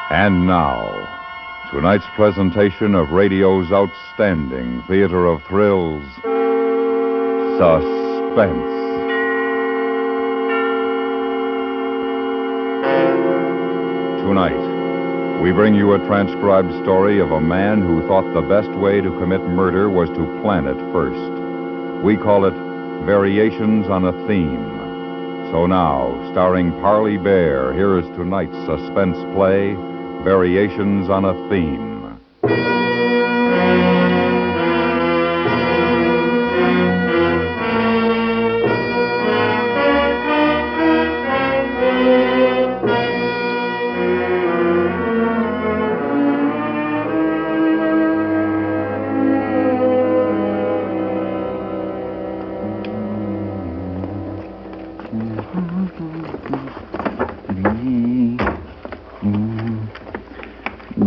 And now, tonight's presentation of radio's outstanding theater of thrills, Suspense. Tonight, we bring you a transcribed story of a man who thought the best way to commit murder was to plan it first. We call it Variations on a Theme. So now, starring Parley Bear, here is tonight's suspense play, Variations on a Theme.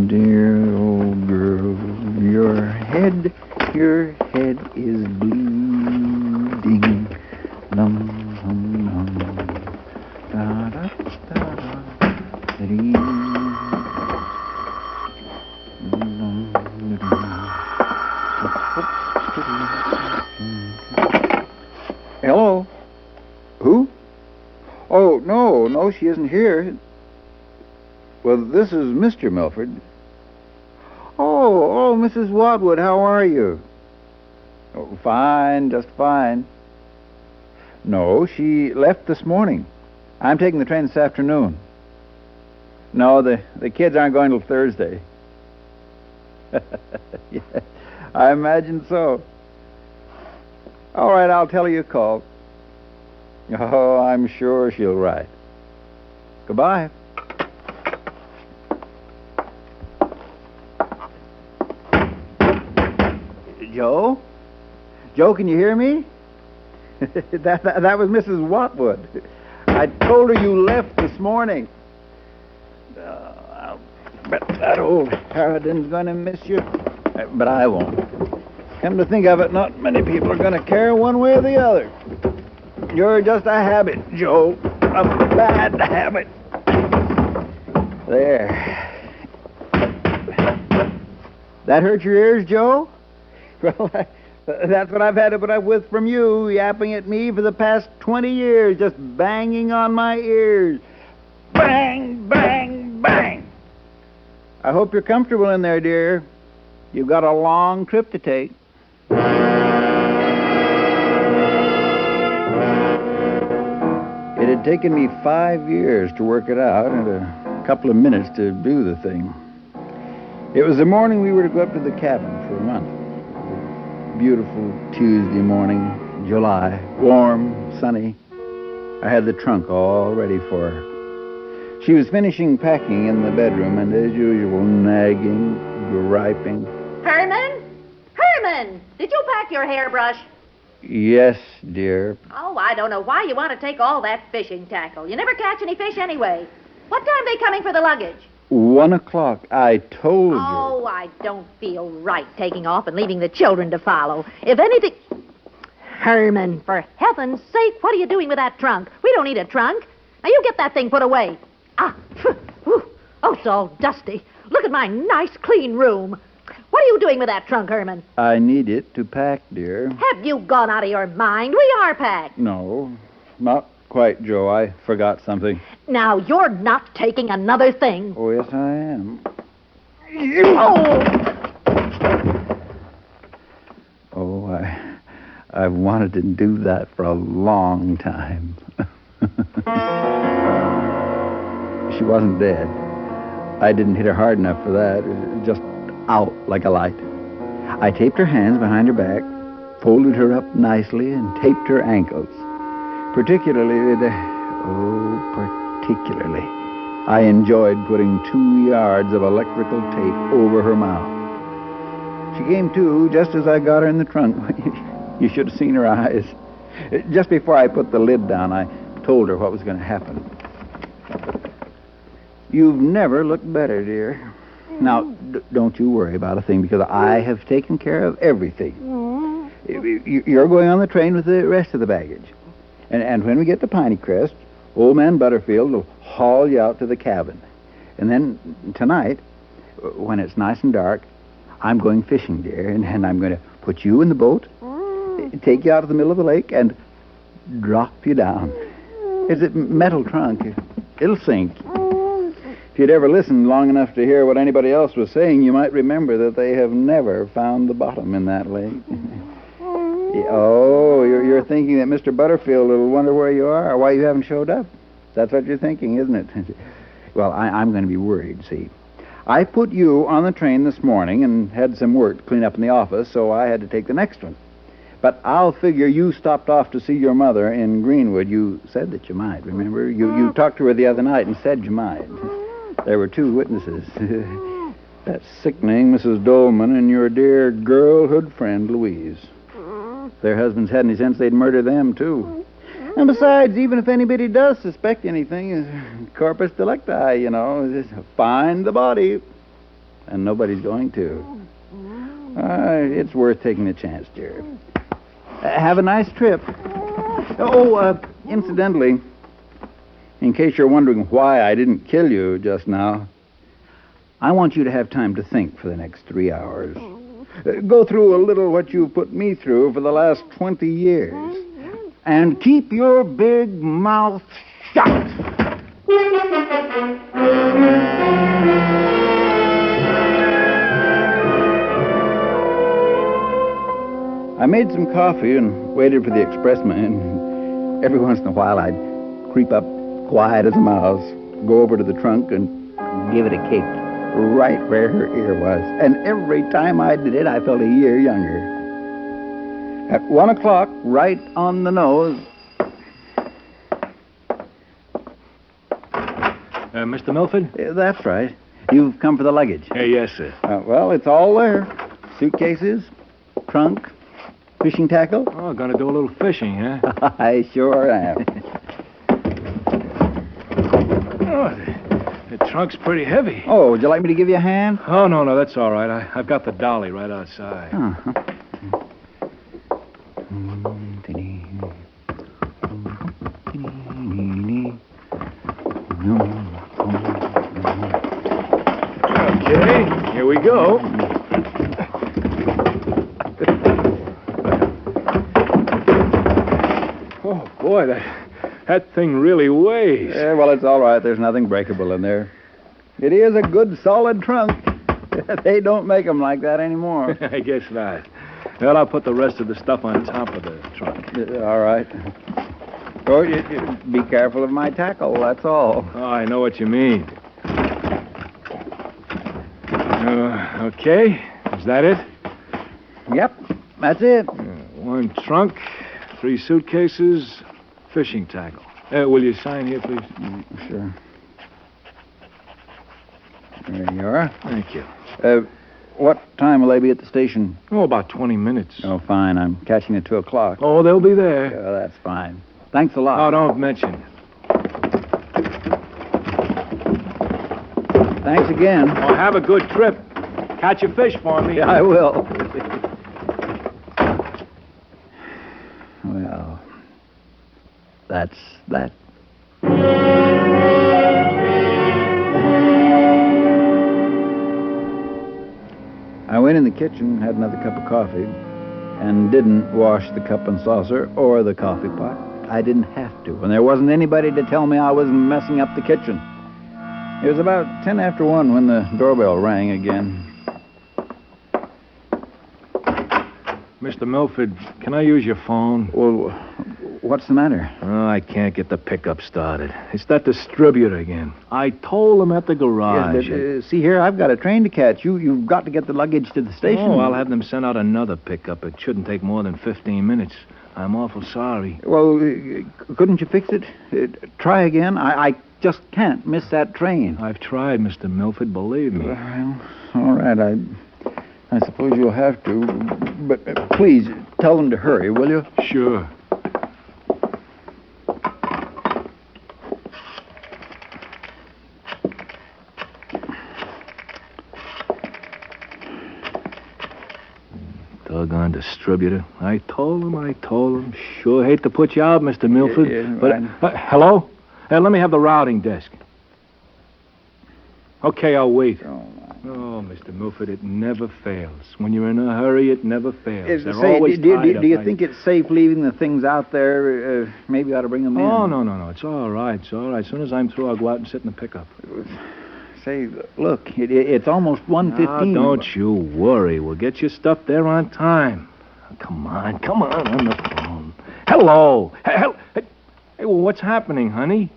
Dear old girl, your head is bleeding. Dum, dum, dum. Da, da, da, da, dee. Hello? Who? Oh, no, she isn't here. Well, this is Mr. Milford. Oh, Mrs. Watwood, how are you? Oh, fine, just fine. No, she left this morning. I'm taking the train this afternoon. No, the kids aren't going till Thursday. Yeah, I imagine so. All right, I'll tell her you called. Oh, I'm sure she'll write. Goodbye. Joe? Joe, can you hear me? that was Mrs. Watwood. I told her you left this morning. I'll bet that old harridan's going to miss you. But I won't. Come to think of it, not many people are going to care one way or the other. You're just a habit, Joe. A bad habit. There. That hurt your ears, Joe? Well, that's what I've had to put up with from you, yapping at me for the past 20 years, just banging on my ears. Bang, bang, bang. I hope you're comfortable in there, dear. You've got a long trip to take. It had taken me 5 years to work it out and a couple of minutes to do the thing. It was the morning we were to go up to the cabin for a month. Beautiful Tuesday morning, July, warm, sunny. I had the trunk all ready for her. She was finishing packing in the bedroom and, as usual, nagging, griping. Herman, did you pack your hairbrush? Yes, dear. Oh, I don't know why you want to take all that fishing tackle. You never catch any fish anyway. What time are they coming for the luggage? 1 o'clock. I told you. Oh, I don't feel right taking off and leaving the children to follow. If anything... Herman, for heaven's sake, what are you doing with that trunk? We don't need a trunk. Now, you get that thing put away. Ah, oh, it's all dusty. Look at my nice, clean room. What are you doing with that trunk, Herman? I need it to pack, dear. Have you gone out of your mind? We are packed. No, not quite, Joe. I forgot something. Now, you're not taking another thing. Oh, yes, I am. Oh, I've wanted to do that for a long time. She wasn't dead. I didn't hit her hard enough for that. Just out like a light. I taped her hands behind her back, folded her up nicely, and taped her ankles. Particularly, I enjoyed putting 2 yards of electrical tape over her mouth. She came to just as I got her in the trunk. You should have seen her eyes. Just before I put the lid down, I told her what was going to happen. You've never looked better, dear. Now, don't you worry about a thing, because I have taken care of everything. You're going on the train with the rest of the baggage. And when we get to Piney Crest, Old Man Butterfield will haul you out to the cabin. And then tonight, when it's nice and dark, I'm going fishing, dear, and I'm going to put you in the boat, take you out of the middle of the lake, and drop you down. It's a metal trunk. It'll sink. If you'd ever listened long enough to hear what anybody else was saying, you might remember that they have never found the bottom in that lake. Oh, you're thinking that Mr. Butterfield will wonder where you are or why you haven't showed up. That's what you're thinking, isn't it? Well, I'm going to be worried, see. I put you on the train this morning and had some work to clean up in the office, so I had to take the next one. But I'll figure you stopped off to see your mother in Greenwood. You said that you might, remember? You talked to her the other night and said you might. There were 2 witnesses. That sickening Mrs. Dolman and your dear girlhood friend, Louise. Their husbands had any sense they'd murder them, too. And besides, even if anybody does suspect anything, corpus delicti, just find the body. And nobody's going to. It's worth taking a chance, dear. Have a nice trip. Incidentally, in case you're wondering why I didn't kill you just now, I want you to have time to think for the next 3 hours. Go through a little what you've put me through for the last 20 years. And keep your big mouth shut. I made some coffee and waited for the expressman. Every once in a while, I'd creep up quiet as a mouse, go over to the trunk, and give it a kick right where her ear was. And every time I did it, I felt a year younger. At 1 o'clock, right on the nose. Mr. Milford? That's right. You've come for the luggage. Yes, sir. Well, it's all there. Suitcases, trunk, fishing tackle. Oh, gonna do a little fishing, huh? I sure am. The trunk's pretty heavy. Oh, would you like me to give you a hand? Oh, no, that's all right. I've got the dolly right outside. Uh-huh. Okay, here we go. Oh, boy, that thing really weighs. Yeah, well, it's all right. There's nothing breakable in there. It is a good, solid trunk. They don't make them like that anymore. I guess not. Well, I'll put the rest of the stuff on top of the trunk. All right. Oh, you be careful of my tackle, that's all. Oh, I know what you mean. Okay. Is that it? Yep, that's it. 1 trunk, 3 suitcases, fishing tackle. Will you sign here, please? Sure. There you are. Thank you. What time will they be at the station? Oh, about 20 minutes. Oh, fine. I'm catching at 2 o'clock. Oh, they'll be there. Yeah, that's fine. Thanks a lot. Oh, don't mention it. Thanks again. Oh, have a good trip. Catch a fish for me. Yeah, I will. Well, that's that. I went in the kitchen, had another cup of coffee, and didn't wash the cup and saucer or the coffee pot. I didn't have to, and there wasn't anybody to tell me I was messing up the kitchen. It was about 10 after 1 when the doorbell rang again. Mr. Milford, can I use your phone? Well, what's the matter? Oh, I can't get the pickup started. It's that distributor again. I told him at the garage. Yes, but, see here, I've got a train to catch. You've got to get the luggage to the station. Oh, I'll have them send out another pickup. It shouldn't take more than 15 minutes. I'm awful sorry. Well, couldn't you fix it? Try again. I just can't miss that train. I've tried, Mr. Milford, believe me. Well, all right, I suppose you'll have to. But please, tell them to hurry, will you? Sure. Doggone distributor. I told him. Sure hate to put you out, Mr. Milford. Yeah, but right. hello? Let me have the routing desk. Okay, I'll wait. Oh, Oh, Mr. Milford, it never fails. When you're in a hurry, it never fails. They're say, always do tied up. you think it's safe leaving the things out there? Maybe I ought to bring them in. Oh, no. It's all right. It's all right. As soon as I'm through, I'll go out and sit in the pickup. Say, look, it's almost 1:15. Don't you worry. We'll get your stuff there on time. Come on the phone. Hello. Hey, well, what's happening, honey?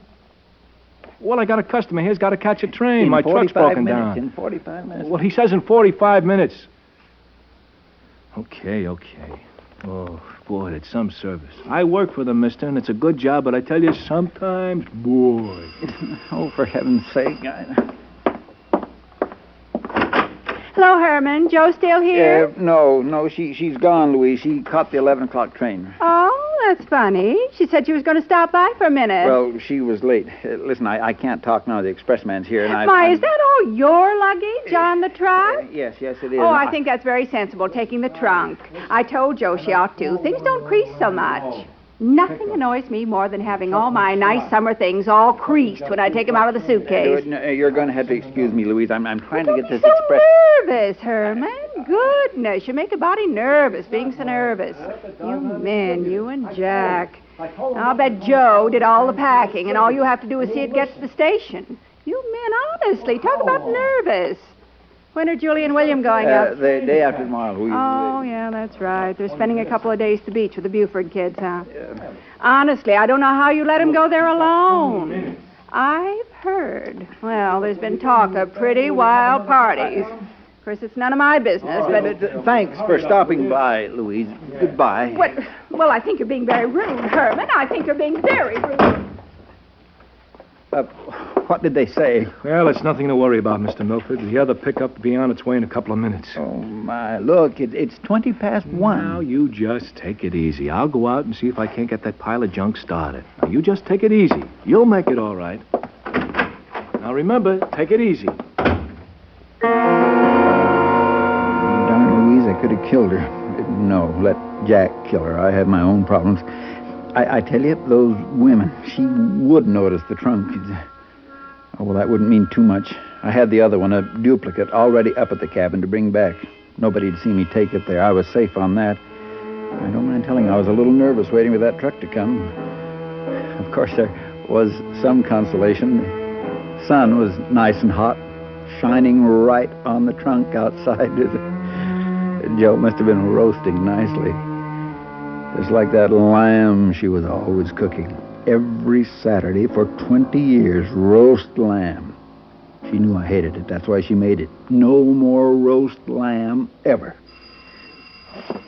Well, I got a customer here's got to catch a train. My truck's broken down. In 45 minutes. Well, he says in 45 minutes. Okay. Oh, boy, that's some service. I work for them, mister, and it's a good job, but I tell you, sometimes, boy. Oh, for heaven's sake. Hello, Herman. Joe still here? No, she's gone, Louise. She caught the 11 o'clock train. Oh, that's funny. She said she was going to stop by for a minute. Well, she was late. Listen, I can't talk now. The expressman's here, and Is that all your luggage on the truck? Yes, it is. Oh, I think that's very sensible, taking the trunk. I told Joe she ought to. Things don't crease so much. Nothing annoys me more than having all my nice summer things all creased when I take them out of the suitcase. You're going to have to excuse me, Louise. I'm trying to get this so express... nervous, Herman. Goodness, you make a body nervous, being so nervous. You men, you and Jack. I'll bet Joe did all the packing, and all you have to do is see it get to the station. You men, honestly, talk about nervous. When are Julie and William going up? The day after tomorrow, Louise. Oh, yeah, that's right. They're spending a couple of days at the beach with the Buford kids, huh? Honestly, I don't know how you let them go there alone. I've heard. Well, there's been talk of pretty wild parties. Of course, it's none of my business, but... Thanks for stopping by, Louise. Goodbye. What? Well, I think you're being very rude, Herman. I think you're being very rude. What did they say? Well, it's nothing to worry about, Mr. Milford. The other pickup will be on its way in a couple of minutes. Oh, my. Look, it's 20 past 1. Now, you just take it easy. I'll go out and see if I can't get that pile of junk started. Now, you just take it easy. You'll make it all right. Now, remember, take it easy. Darn Louise, I could have killed her. No, let Jack kill her. I have my own problems. I tell you, those women, she would notice the trunk. Oh, well, that wouldn't mean too much. I had the other one, a duplicate, already up at the cabin to bring back. Nobody'd see me take it there. I was safe on that. I don't mind telling you, I was a little nervous waiting for that truck to come. Of course, there was some consolation. The sun was nice and hot, shining right on the trunk outside. Joe must have been roasting nicely. Just like that lamb she was always cooking. Every Saturday for 20 years, roast lamb. She knew I hated it. That's why she made it. No more roast lamb ever.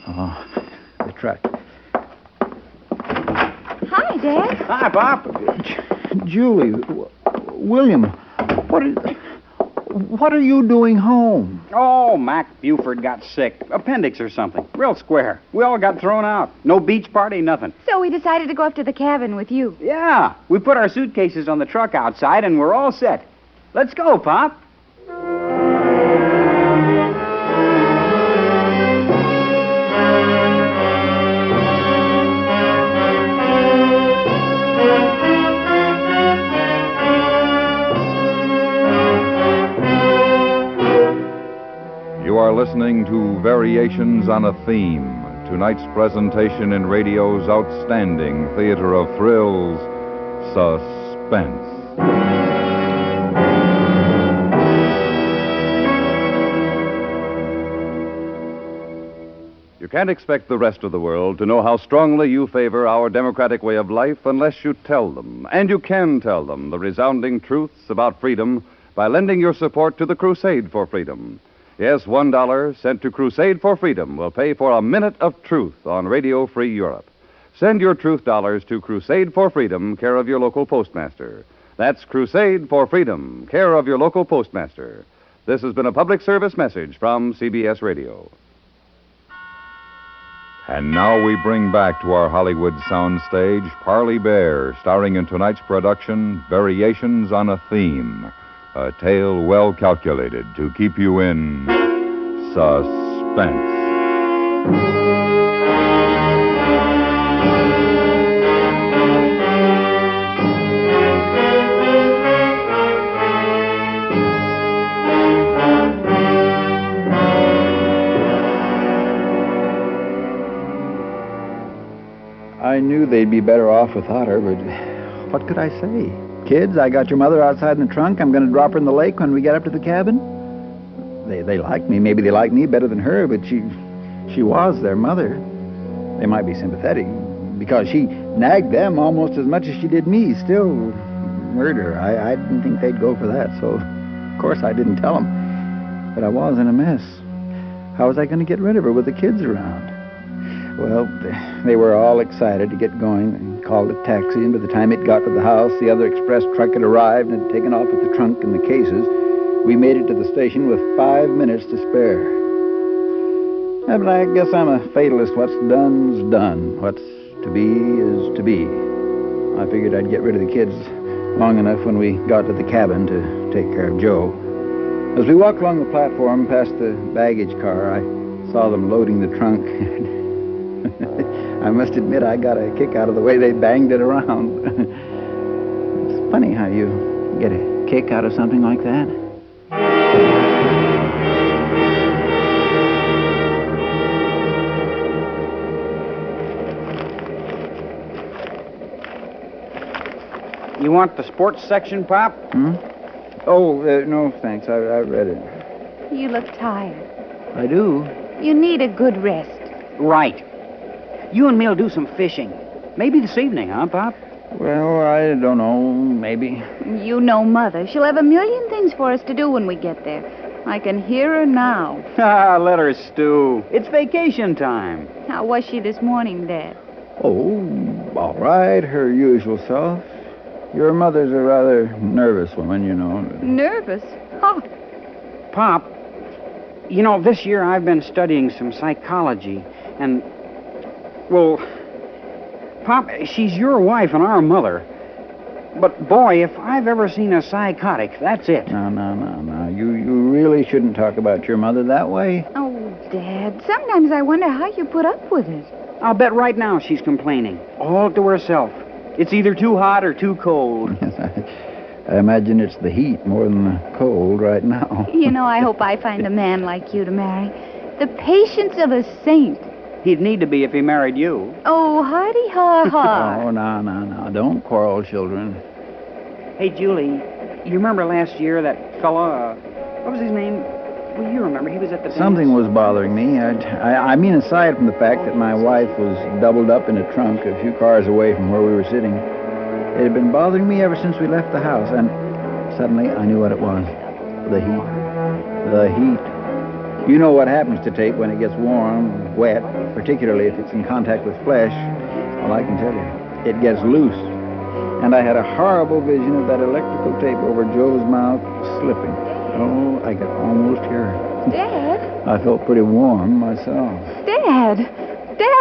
Oh, the truck. Hi, Dad. Hi, Pop. Julie, William, what are you doing home? Oh, Mac Buford got sick. Appendix or something. Real square. We all got thrown out. No beach party, nothing. So we decided to go up to the cabin with you. Yeah. We put our suitcases on the truck outside, and we're all set. Let's go, Pop. You are listening to Variations on a Theme, tonight's presentation in radio's outstanding theater of thrills, Suspense. You can't expect the rest of the world to know how strongly you favor our democratic way of life unless you tell them. And you can tell them the resounding truths about freedom by lending your support to the Crusade for Freedom. Yes, $1 sent to Crusade for Freedom will pay for a minute of truth on Radio Free Europe. Send your truth dollars to Crusade for Freedom, care of your local postmaster. That's Crusade for Freedom, care of your local postmaster. This has been a public service message from CBS Radio. And now we bring back to our Hollywood soundstage Parley Bear, starring in tonight's production, Variations on a Theme. A tale well calculated to keep you in suspense. knew they'd be better off without her, but what could I say? Kids, I got your mother outside in the trunk. I'm going to drop her in the lake when we get up to the cabin. They like me. Maybe they like me better than her, but she was their mother. They might be sympathetic because she nagged them almost as much as she did me. Still, murder. I didn't think they'd go for that, so of course I didn't tell them. But I was in a mess. How was I going to get rid of her with the kids around? Well, they were all excited to get going and called a taxi, and by the time it got to the house, the other express truck had arrived and had taken off with the trunk and the cases. We made it to the station with 5 minutes to spare. Yeah, but I guess I'm a fatalist. What's done's done. What's to be is to be. I figured I'd get rid of the kids long enough when we got to the cabin to take care of Joe. As we walked along the platform past the baggage car, I saw them loading the trunk. I must admit I got a kick out of the way they banged it around. It's funny how you get a kick out of something like that. You want the sports section, Pop? Oh, no, thanks. I read it. You look tired. I do? You need a good rest. Right. You and me'll do some fishing. Maybe this evening, huh, Pop? Well, I don't know. Maybe. You know Mother. She'll have a million things for us to do when we get there. I can hear her now. Ah, let her stew. It's vacation time. How was she this morning, Dad? Oh, all right. Her usual self. Your mother's a rather nervous woman, you know. Nervous? Oh. Pop, you know, this year I've been studying some psychology, and, well, Pop, she's your wife and our mother. But, boy, if I've ever seen a psychotic, that's it. No. You really shouldn't talk about your mother that way. Oh, Dad, sometimes I wonder how you put up with it. I'll bet right now she's complaining, all to herself. It's either too hot or too cold. I imagine it's the heat more than the cold right now. You know, I hope I find a man like you to marry. The patience of a saint. He'd need to be if he married you. Oh, hardy ha. Oh, no. Don't quarrel, children. Hey, Julie, you remember last year that fella, what was his name? Well, you remember, he was at the dance. Something was bothering me. I mean, aside from the fact that my wife was doubled up in a trunk a few cars away from where we were sitting, it had been bothering me ever since we left the house, and suddenly I knew what it was. The heat. The heat. You know what happens to tape when it gets warm, wet, particularly if it's in contact with flesh. Well, I can tell you, it gets loose. And I had a horrible vision of that electrical tape over Joe's mouth slipping. Oh, I could almost hear it. Dad? I felt pretty warm myself. Dad,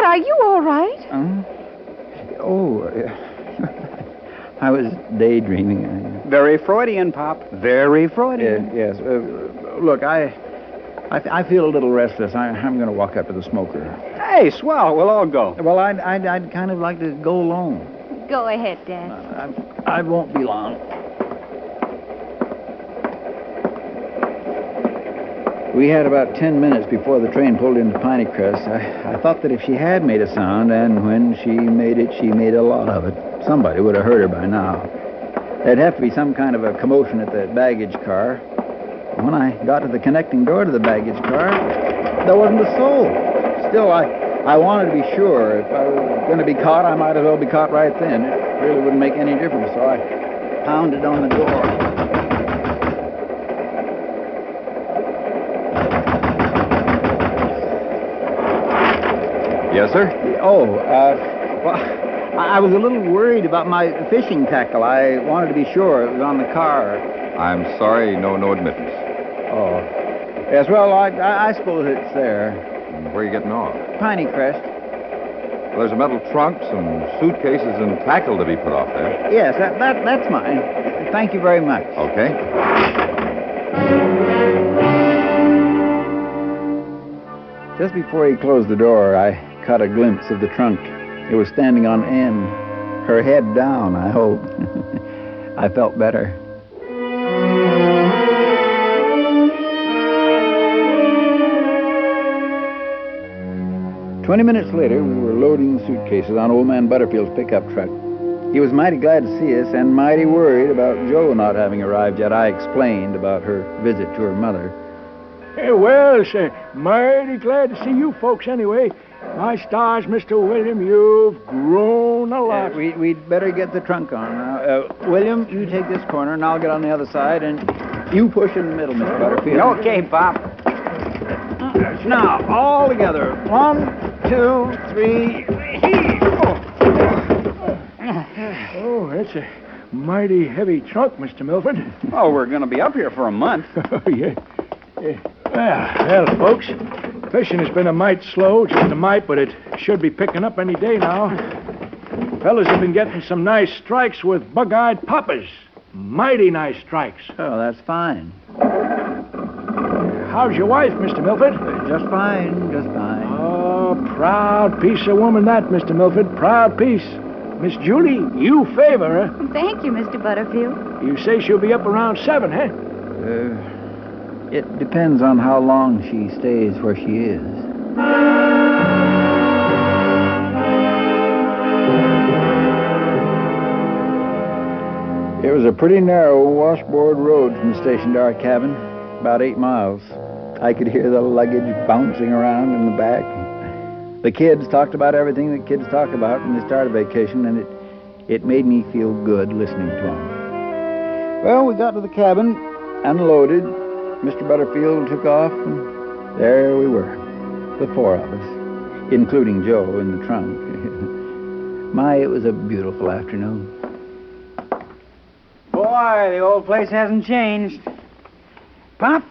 are you all right? I was daydreaming. Very Freudian, Pop. Very Freudian. Yes. Look, I feel a little restless. I'm going to walk up to the smoker. Hey, swell. We'll all go. Well, I'd kind of like to go alone. Go ahead, Dad. I won't be long. We had about 10 minutes before the train pulled into Pineycrest. I thought that if she had made a sound, and when she made it, she made a lot of it, somebody would have heard her by now. There'd have to be some kind of a commotion at the baggage car. When I got to the connecting door to the baggage car, there wasn't a soul. Still, I wanted to be sure. If I was going to be caught, I might as well be caught right then. It really wouldn't make any difference, so I pounded on the door. Yes, sir? Well, I was a little worried about my fishing tackle. I wanted to be sure it was on the car. I'm sorry, no admittance. Oh. Yes, well, I suppose it's there. Where are you getting off? Pineycrest. Well, there's a metal trunk, some suitcases, and tackle to be put off there. Yes, that's mine. Thank you very much. Okay. Just before he closed the door, I caught a glimpse of the trunk. It was standing on end, her head down, I hope. I felt better. 20 minutes later, we were loading the suitcases on old man Butterfield's pickup truck. He was mighty glad to see us and mighty worried about Joe not having arrived yet. I explained about her visit to her mother. Hey, well, sir, mighty glad to see you folks anyway. My stars, Mr. William, you've grown a lot. We'd better get the trunk on now. William, you take this corner, and I'll get on the other side, and you push in the middle, Mr. Butterfield. Okay, Pop. Now, all together. 1, 2, 3. Oh, that's a mighty heavy trunk, Mr. Milford. Oh, we're going to be up here for a month. Oh, yeah. Well, folks, fishing has been a mite slow, just a mite, but it should be picking up any day now. Fellas have been getting some nice strikes with bug-eyed poppers. Mighty nice strikes. Oh, that's fine. How's your wife, Mr. Milford? Just fine, just fine. Oh, proud piece of woman that, Mr. Milford. Proud piece. Miss Julie, you favor her. Thank you, Mr. Butterfield. You say she'll be up around 7, huh? It depends on how long she stays where she is. It was a pretty narrow washboard road from the station to our cabin, about 8 miles. I could hear the luggage bouncing around in the back. The kids talked about everything that kids talk about when they start a vacation, and it made me feel good listening to them. Well, we got to the cabin, unloaded. Mr. Butterfield took off, and there we were, the 4 of us, including Joe in the trunk. My, it was a beautiful afternoon. Boy, the old place hasn't changed. Pop,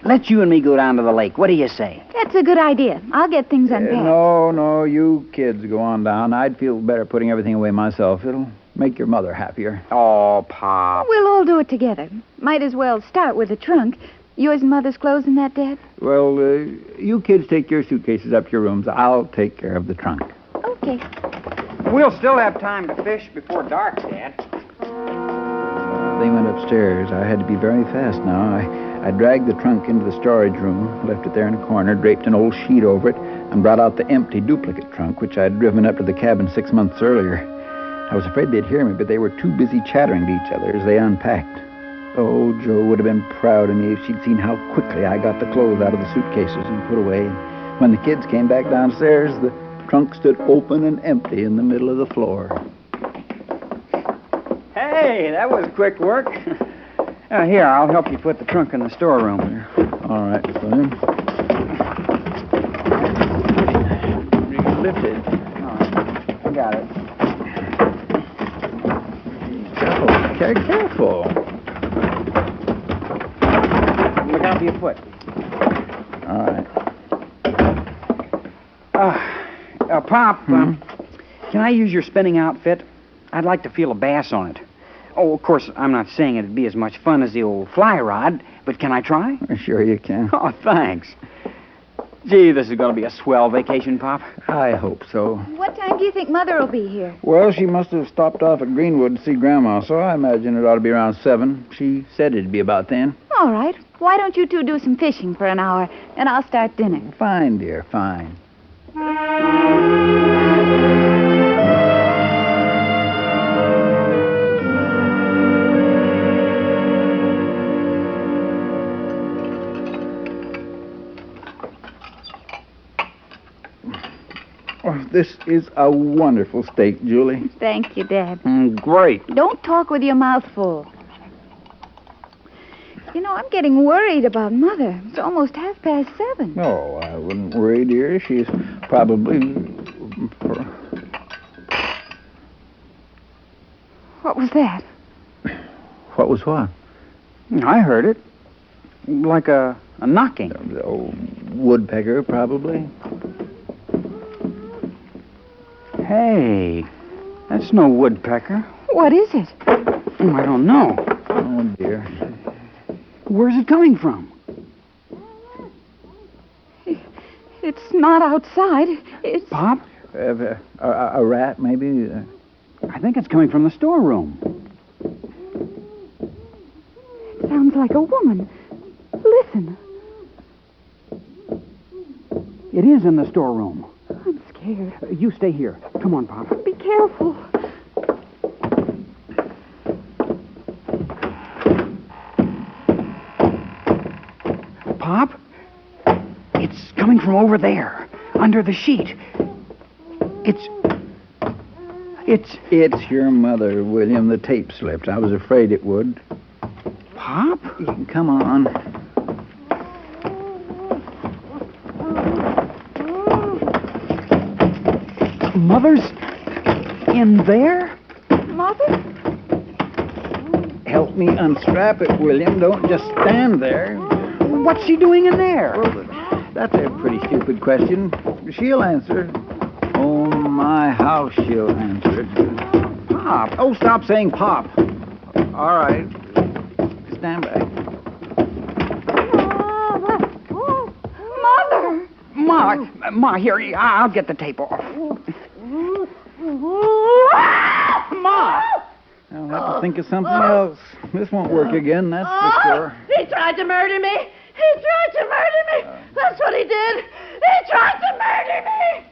let you and me go down to the lake. What do you say? That's a good idea. I'll get things unpacked. No, you kids go on down. I'd feel better putting everything away myself. It'll make your mother happier. Oh, Pop. We'll all do it together. Might as well start with the trunk. Yours and Mother's clothes in that, Dad? Well, you kids take your suitcases up to your rooms. I'll take care of the trunk. Okay. We'll still have time to fish before dark, Dad. They went upstairs. I had to be very fast now. I dragged the trunk into the storage room, left it there in a corner, draped an old sheet over it, and brought out the empty duplicate trunk, which I'd driven up to the cabin 6 months earlier. I was afraid they'd hear me, but they were too busy chattering to each other as they unpacked. Oh, Joe would have been proud of me if she'd seen how quickly I got the clothes out of the suitcases and put away. When the kids came back downstairs, the trunk stood open and empty in the middle of the floor. Hey, that was quick work. Here, I'll help you put the trunk in the storeroom. All right, William. Lift it. I got it. Careful. Look out for your foot. All right. Pop, can I use your spinning outfit? I'd like to feel a bass on it. Oh, of course, I'm not saying it'd be as much fun as the old fly rod, but can I try? Sure you can. Oh, thanks. Gee, this is going to be a swell vacation, Pop. I hope so. What time do you think Mother will be here? Well, she must have stopped off at Greenwood to see Grandma, so I imagine it ought to be around 7. She said it'd be about then. All right. Why don't you two do some fishing for an hour, and I'll start dinner. Fine, dear, fine. Oh, this is a wonderful steak, Julie. Thank you, Dad. Great. Don't talk with your mouth full. You know, I'm getting worried about Mother. It's almost 7:30. No, I wouldn't worry, dear. She's probably... What was that? What was what? I heard it. Like a knocking. The old woodpecker, probably. Hey, that's no woodpecker. What is it? Oh, I don't know. Oh, dear. Where's it coming from? It's not outside. It's... Pop? A rat, maybe? I think it's coming from the storeroom. It sounds like a woman. Listen. It is in the storeroom. I'm scared. You stay here. Come on, Pop. Be careful. Pop? It's coming from over there, under the sheet. It's your mother, William. The tape slipped. I was afraid it would. Pop? Come on. Mother's in there? Mother? Help me unstrap it, William. Don't just stand there. What's she doing in there? Well, that's a pretty stupid question. She'll answer. Oh, my, how she'll answer. Pop. Oh, stop saying Pop. All right. Stand back. Mother! Ma, here, I'll get the tape off. Ma! I'll have to think of something else. This won't work again, that's for sure. He tried to murder me. He tried to murder me. That's what he did. He tried to murder me.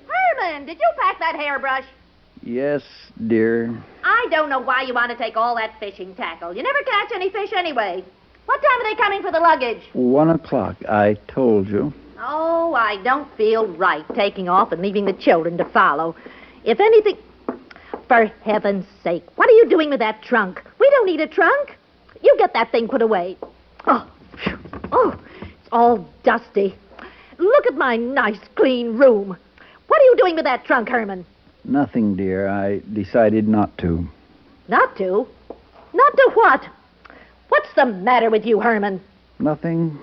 Herman, did you pack that hairbrush? Yes, dear. I don't know why you want to take all that fishing tackle. You never catch any fish anyway. What time are they coming for the luggage? 1 o'clock, I told you. Oh, I don't feel right taking off and leaving the children to follow. If anything... For heaven's sake, what are you doing with that trunk? We don't need a trunk. You get that thing put away. Oh, phew. Oh, it's all dusty. Look at my nice, clean room. What are you doing with that trunk, Herman? Nothing, dear. I decided not to. Not to? Not to what? What's the matter with you, Herman? Nothing.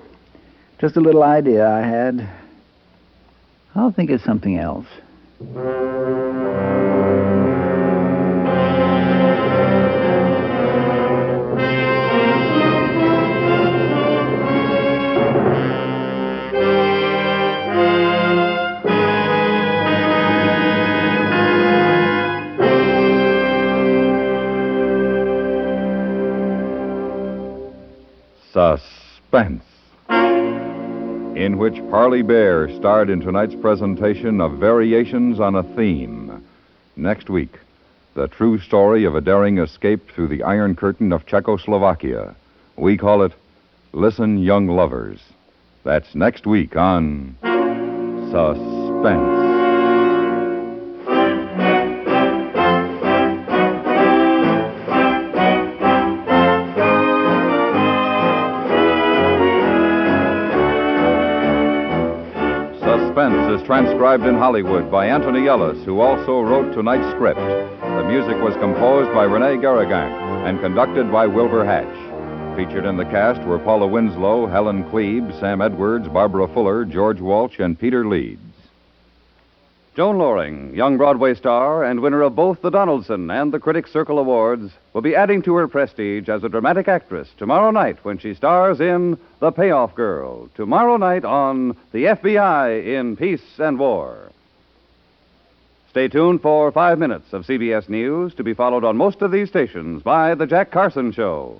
Just a little idea I had. I'll think of something else. Suspense, in which Parley Bear starred in tonight's presentation of Variations on a Theme. Next week, the true story of a daring escape through the Iron Curtain of Czechoslovakia. We call it Listen, Young Lovers. That's next week on Suspense. Suspense is transcribed in Hollywood by Anthony Ellis, who also wrote tonight's script. The music was composed by Rene Garrigan and conducted by Wilbur Hatch. Featured in the cast were Paula Winslow, Helen Klebe, Sam Edwards, Barbara Fuller, George Walsh, and Peter Leeds. Joan Loring, young Broadway star and winner of both the Donaldson and the Critics' Circle Awards, will be adding to her prestige as a dramatic actress tomorrow night when she stars in The Payoff Girl, tomorrow night on the FBI in Peace and War. Stay tuned for 5 minutes of CBS News, to be followed on most of these stations by The Jack Carson Show.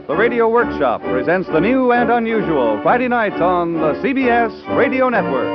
Radio Workshop presents the new and unusual Friday nights on the CBS Radio Network.